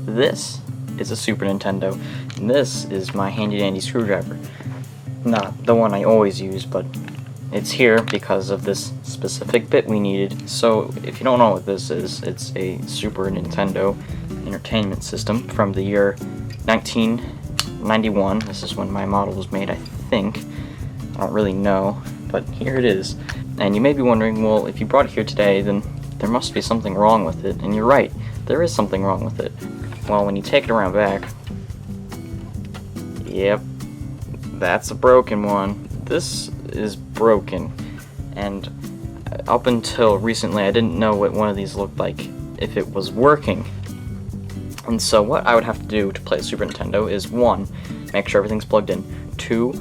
This is a Super Nintendo, and this is my handy-dandy screwdriver. Not the one I always use, but it's here because of this specific bit we needed. So, if you don't know what this is, it's a Super Nintendo entertainment system from the year 1991. This is when my model was made, I think. I don't really know, but here it is. And you may be wondering, well, if you brought it here today, then there must be something wrong with it. And you're right, there is something wrong with it. Well, when you take it around back, yep, that's a broken one. This is broken, and up until recently I didn't know what one of these looked like if it was working. And so what I would have to do to play a Super Nintendo is 1, make sure everything's plugged in, 2,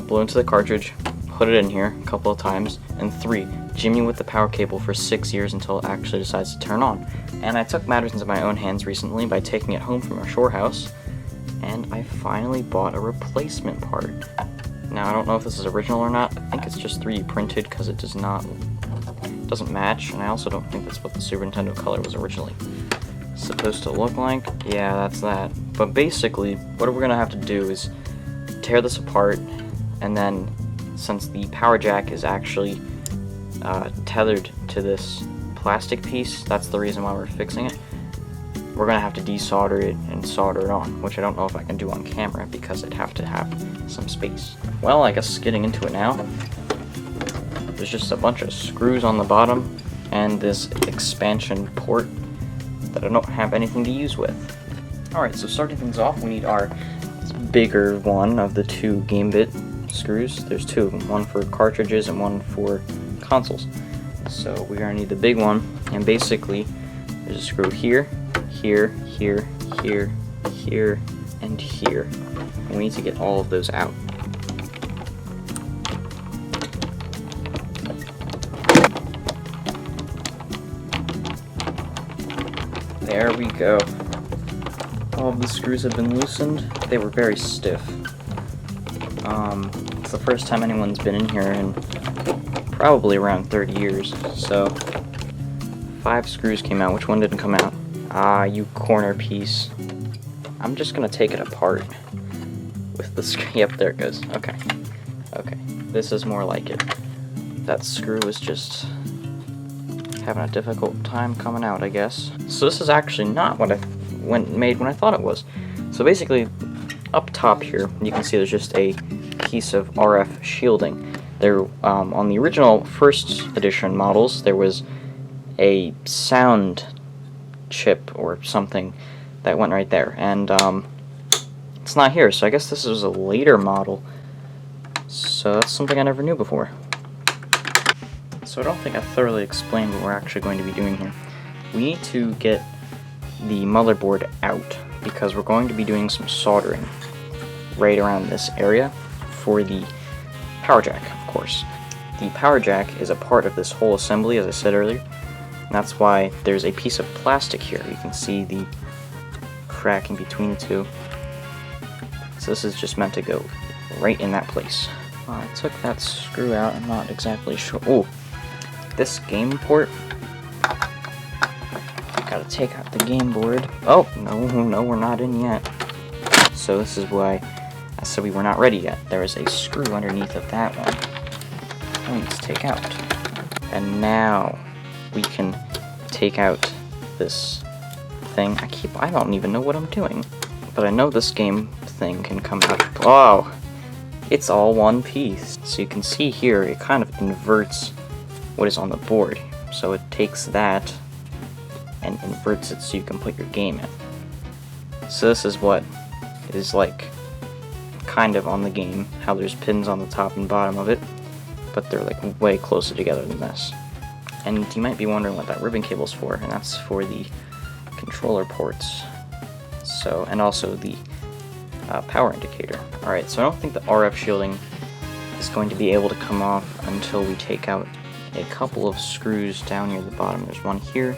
blow into the cartridge, put it in here a couple of times, and 3, jimmy with the power cable for 6 years until it actually decides to turn on. And I took matters into my own hands recently by taking it home from our shore house, and I finally bought a replacement part. Now, I don't know if this is original or not. I think it's just 3D printed because it doesn't match, and I also don't think that's what the Super Nintendo color was originally supposed to look like. Yeah, that's that. But basically, what we're gonna have to do is tear this apart, and then since the power jack is actually tethered to this plastic piece, that's the reason why we're fixing it. We're gonna have to desolder it and solder it on, which I don't know if I can do on camera because I'd have to have some space. Well, I guess getting into it now, there's just a bunch of screws on the bottom and this expansion port that I don't have anything to use with. Alright, so starting things off, we need our bigger one of the 2 game bit screws. There's 2 of them, one for cartridges and one for consoles. So we're gonna need the big one, and basically there's a screw here, here, here, here, here, and here. And we need to get all of those out. There we go. All of the screws have been loosened. They were very stiff. It's the first time anyone's been in here in probably around 30 years, so 5 screws came out. Which one didn't come out? Ah, you corner piece. I'm just gonna take it apart with the screw. Yep, there it goes. Okay. Okay. This is more like it. That screw was just having a difficult time coming out, I guess. So this is actually not what I made when I thought it was. So basically, up top here, you can see there's just a piece of RF shielding. There, on the original first edition models, there was a sound chip or something that went right there, and it's not here, so I guess this was a later model. So that's something I never knew before. So I don't think I thoroughly explained what we're actually going to be doing here. We need to get the motherboard out because we're going to be doing some soldering right around this area for the power jack, of course. The power jack is a part of this whole assembly, as I said earlier, and that's why there's a piece of plastic here. You can see the crack in between the two. So this is just meant to go right in that place. Well, I took that screw out. I'm not exactly sure. Oh, this game port. Gotta take out the game board. Oh, no, we're not in yet. So this is why I said we were not ready yet. There is a screw underneath of that one. We need to take out. And now we can take out this thing. I don't even know what I'm doing. But I know this game thing can come out. Oh! It's all one piece. So you can see here, it kind of inverts what is on the board. So it takes that and inverts it so you can put your game in. So this is what is like kind of on the game, how there's pins on the top and bottom of it, but they're like way closer together than this. And you might be wondering what that ribbon cable's for, and that's for the controller ports. So, and also the power indicator. Alright, so I don't think the RF shielding is going to be able to come off until we take out a couple of screws down near the bottom. There's one here,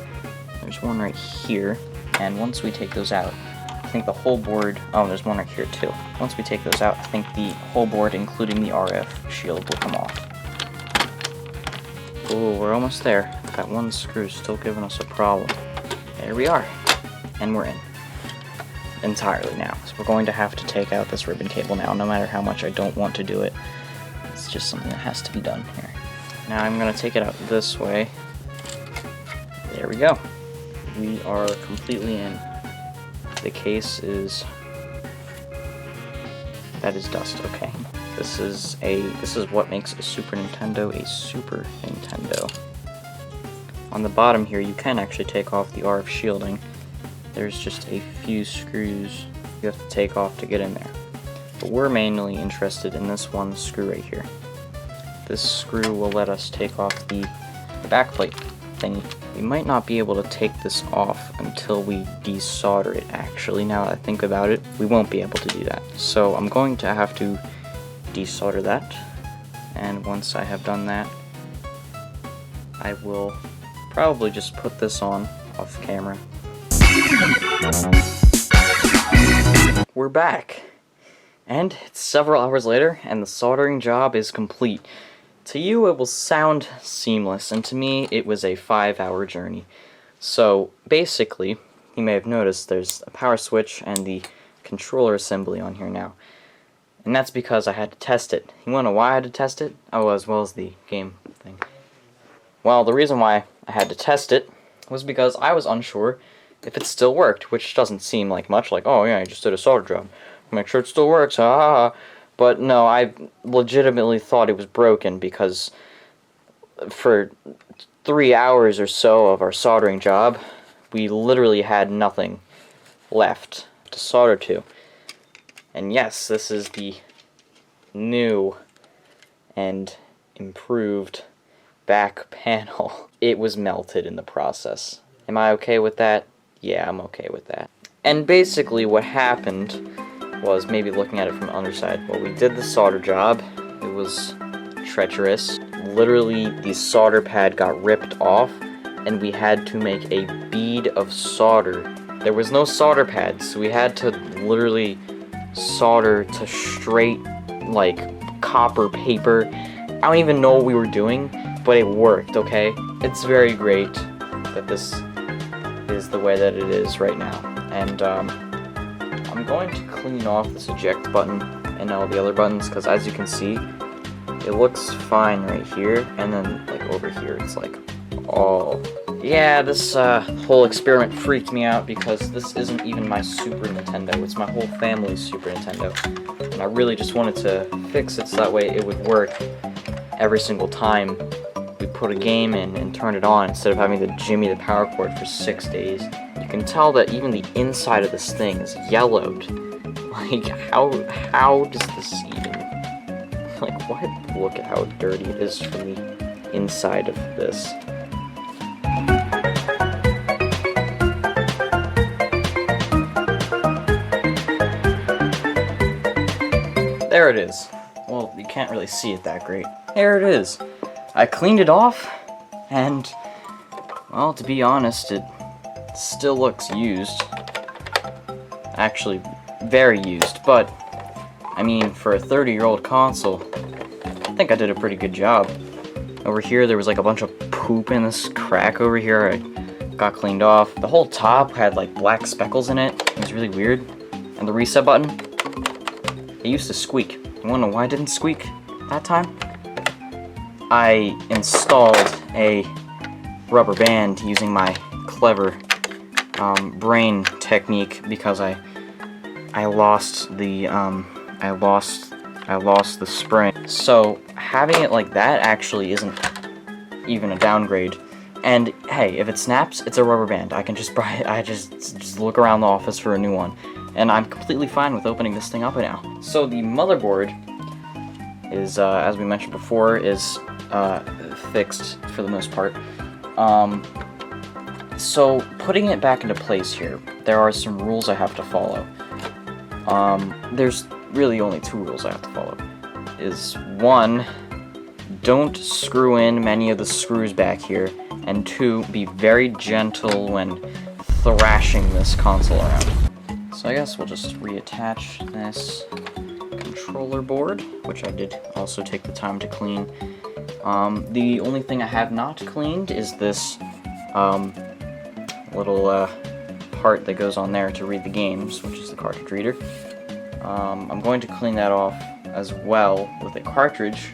there's one right here, and once we take those out, I think the whole board, oh, there's one right here too. Once we take those out, I think the whole board, including the RF shield, will come off. Oh, we're almost there. That one screw is still giving us a problem. There we are. And we're in. entirely now. So we're going to have to take out this ribbon cable now, no matter how much I don't want to do it. It's just something that has to be done here. Now I'm going to take it out this way. There we go. We are completely in. The case is... that is dust, okay. This is what makes a Super Nintendo a Super Nintendo. On the bottom here, you can actually take off the RF shielding. There's just a few screws you have to take off to get in there. But we're mainly interested in this one screw right here. This screw will let us take off the backplate thingy. We might not be able to take this off until we desolder it, actually. Now that I think about it, we won't be able to do that. So I'm going to have to desolder that, and once I have done that, I will probably just put this on off camera. We're back, and it's several hours later, and the soldering job is complete. To you, it will sound seamless, and to me, it was a 5-hour journey. So, basically, you may have noticed there's a power switch and the controller assembly on here now. And that's because I had to test it. You wanna know why I had to test it? Oh, as well as the game thing. Well, the reason why I had to test it was because I was unsure if it still worked, which doesn't seem like much, like, oh yeah, I just did a solder job. Make sure it still works, But no, I legitimately thought it was broken because for 3 hours or so of our soldering job, we literally had nothing left to solder to. And yes, this is the new and improved back panel. It was melted in the process. Am I okay with that? Yeah, I'm okay with that. And basically what happened was, maybe looking at it from the underside, well, we did the solder job. It was treacherous. Literally, the solder pad got ripped off, and we had to make a bead of solder. There was no solder pad, so we had to literally solder to straight, like, copper paper. I don't even know what we were doing, but it worked, okay? It's very great that this is the way that it is right now. And, I'm going to clean off this eject button and all the other buttons, because as you can see, it looks fine right here, and then like over here it's like, oh. Yeah, this whole experiment freaked me out because this isn't even my Super Nintendo, it's my whole family's Super Nintendo. And I really just wanted to fix it so that way it would work every single time we put a game in and turn it on, instead of having to jimmy the power cord for 6 days. You can tell that even the inside of this thing is yellowed. Like, how does this even... like, what? Look at how dirty it is from the inside of this. There it is. Well, you can't really see it that great. There it is. I cleaned it off, and, well, to be honest, it still looks used. Actually, very used, but, I mean, for a 30-year-old console, I think I did a pretty good job. Over here, there was like a bunch of poop in this crack over here. I got cleaned off. The whole top had like black speckles in it. It was really weird. And the reset button, it used to squeak. You wanna know why it didn't squeak that time? I installed a rubber band using my clever brain technique, because I lost the spring. So having it like that actually isn't even a downgrade. And hey, if it snaps, it's a rubber band. I can just buy it. I just look around the office for a new one, and I'm completely fine with opening this thing up now. So the motherboard is, as we mentioned before, is fixed for the most part. So putting it back into place here, there are some rules I have to follow. There's really only 2 rules I have to follow. Is 1, don't screw in many of the screws back here, and 2, be very gentle when thrashing this console around. So I guess we'll just reattach this controller board, which I did also take the time to clean. The only thing I have not cleaned is this little part that goes on there to read the games, which is the cartridge reader. I'm going to clean that off as well with a cartridge.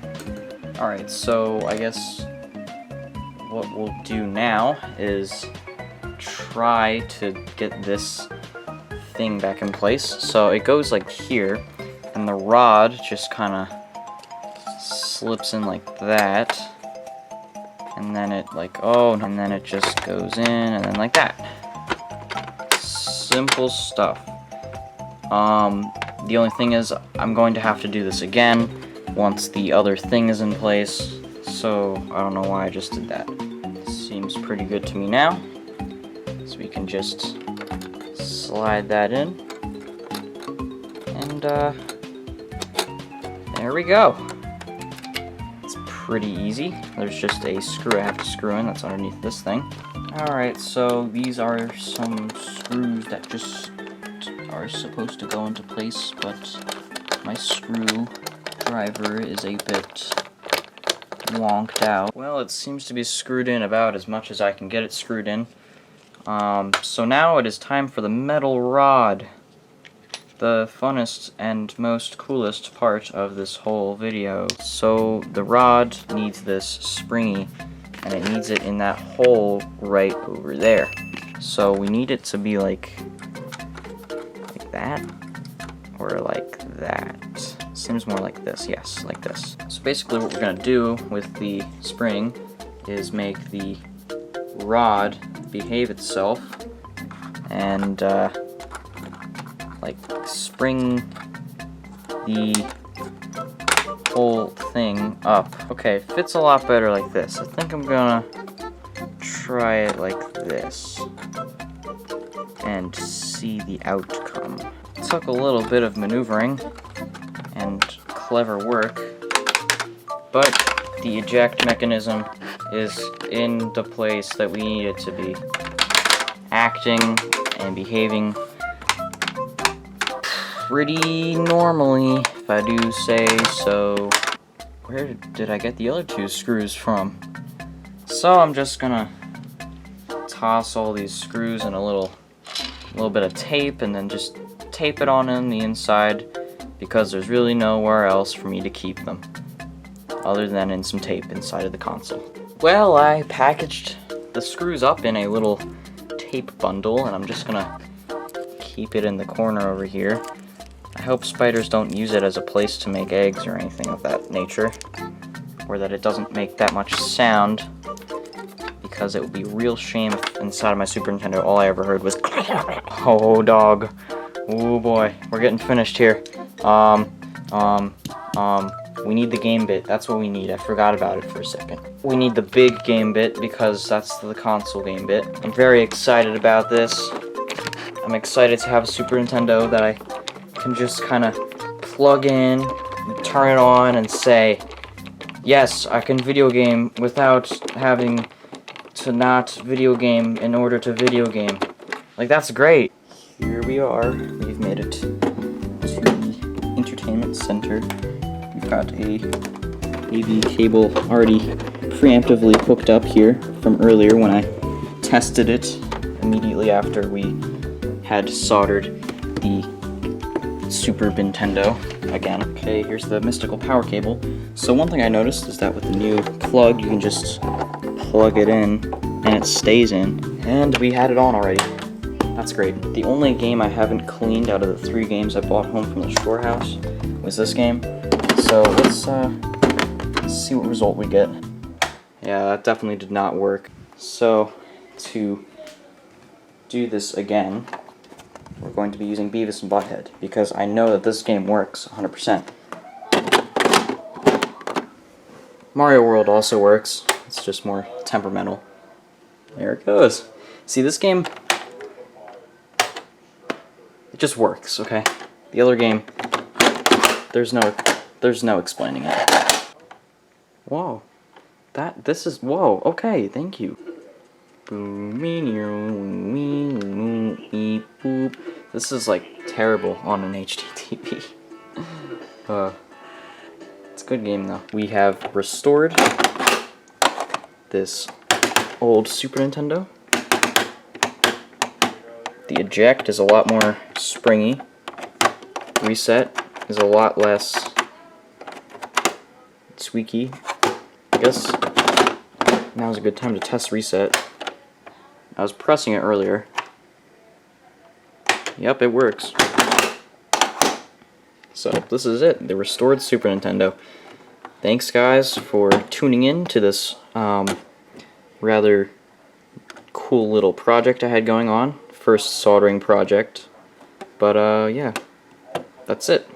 Alright, so I guess what we'll do now is try to get this thing back in place. So it goes like here, and the rod just kind of slips in like that, and then it and then it just goes in, and then like that. Simple stuff. The only thing is I'm going to have to do this again once the other thing is in place, so I don't know why I just did that. Seems pretty good to me now. So we can just slide that in, and there we go. It's pretty easy. There's just a screw I have to screw in that's underneath this thing. Alright, so these are some screws that just are supposed to go into place, but my screwdriver is a bit wonked out. Well, it seems to be screwed in about as much as I can get it screwed in. So now it is time for the metal rod. The funnest and most coolest part of this whole video. So the rod needs this springy, and it needs it in that hole right over there. So we need it to be like that, or like that. Seems more like this, yes, like this. So basically what we're gonna do with the spring is make the rod behave itself and like spring the whole thing up. Okay, it fits a lot better like this. I think I'm gonna try it like this and see the outcome. It took a little bit of maneuvering and clever work, but the eject mechanism is in the place that we need it to be, acting and behaving pretty normally, if I do say so. Where did I get the other two screws from? So I'm just gonna toss all these screws in a little bit of tape, and then just tape it on the inside, because there's really nowhere else for me to keep them other than in some tape inside of the console. Well, I packaged the screws up in a little tape bundle, and I'm just gonna keep it in the corner over here. I hope spiders don't use it as a place to make eggs or anything of that nature, or that it doesn't make that much sound, because it would be a real shame if inside of my Super Nintendo all I ever heard was oh dog. Oh boy, we're getting finished here. We need the game bit. That's what we need. I forgot about it for a second. We need the big game bit, because that's the console game bit. I'm very excited about this. I'm excited to have a Super Nintendo that I can just kind of plug in, turn it on, and say, yes, I can video game without having to not video game in order to video game. Like, that's great. Here we are. We've made it to the entertainment center. We've got a AV cable already preemptively hooked up here from earlier when I tested it immediately after we had soldered the Super Nintendo again. Okay, here's the mystical power cable. So one thing I noticed is that with the new plug, you can just plug it in and it stays in. And we had it on already. That's great. The only game I haven't cleaned out of the 3 games I bought home from the store house was this game. So let's see what result we get. Yeah, that definitely did not work. So to do this again, we're going to be using Beavis and Butthead, because I know that this game works 100%. Mario World also works. It's just more temperamental. There it goes. See, this game, it just works, okay? The other game, there's no explaining it. Whoa. This is, whoa, okay, thank you. This is like terrible on an HD TV. It's a good game though. We have restored this old Super Nintendo. The eject is a lot more springy. Reset is a lot less squeaky. I guess now's a good time to test reset. I was pressing it earlier. Yep, it works. So this is it, the restored Super Nintendo. Thanks guys for tuning in to this rather cool little project I had going on. First soldering project. But yeah, that's it.